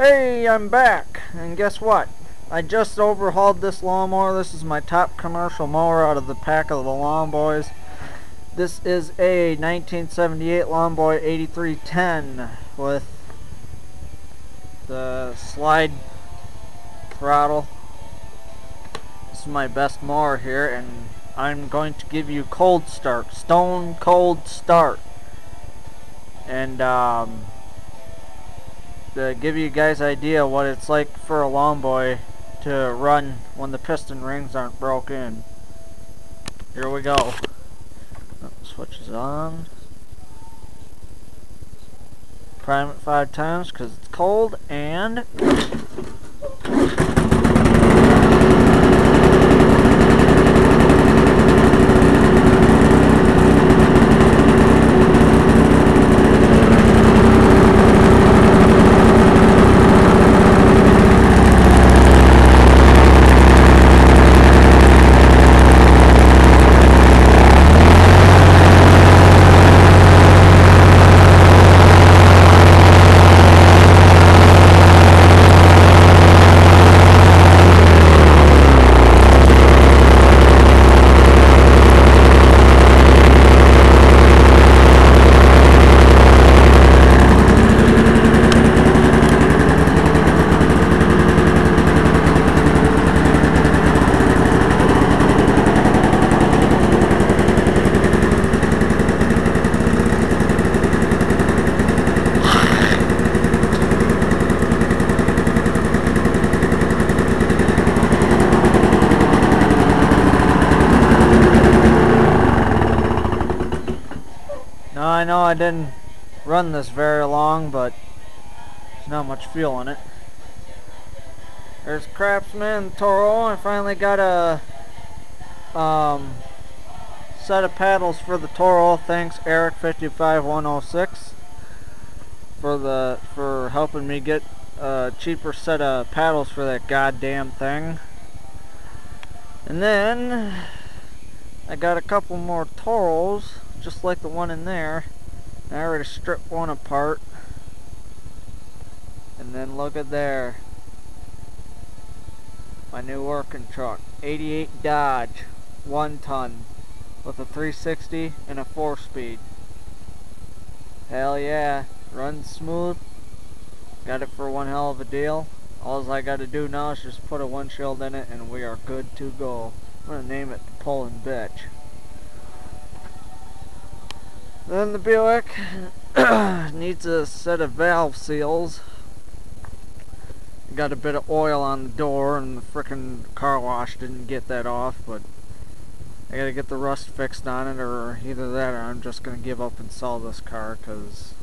Hey, I'm back, and guess what? I just overhauled this lawnmower. This is my top commercial mower out of the pack of the lawnboys. This is a 1978 lawnboy 8310 with the slide throttle. This is my best mower here, and I'm going to give you cold start, stone cold start, and to give you guys idea what it's like for a lawnboy to run when the piston rings aren't broken. Here we go. Switches on. Prime it 5 times because it's cold, and I know I didn't run this very long, but there's not much fuel in it. There's Craftsman and Toro. I finally got a set of paddles for the Toro. Thanks Eric 55106 for helping me get a cheaper set of paddles for that goddamn thing. And then I got a couple more Toros, just like the one in there. I already stripped one apart. And then look at there. My new working truck. 88 Dodge. 1 ton. With a 360 and a 4-speed. Hell yeah. Runs smooth. Got it for one hell of a deal. All I gotta do now is just put a windshield in it and we are good to go. I'm gonna name it the Pullin' Bitch. Then the Buick needs a set of valve seals. Got a bit of oil on the door and the frickin' car wash didn't get that off, but I gotta get the rust fixed on it, or either that or I'm just gonna give up and sell this car, cause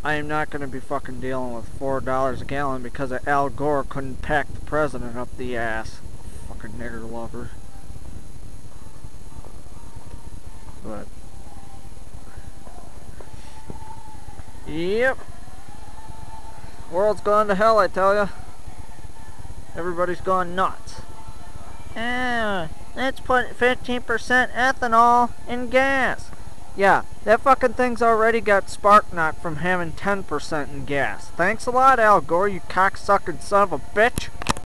I am not gonna be fucking dealing with $4 a gallon because Al Gore couldn't pack the president up the ass. Fucking nigger lover. But yep. World's gone to hell, I tell ya. Everybody's gone nuts. Let's put 15% ethanol in gas. Yeah, that fucking thing's already got spark knock from having 10% in gas. Thanks a lot, Al Gore, you cocksucking son of a bitch.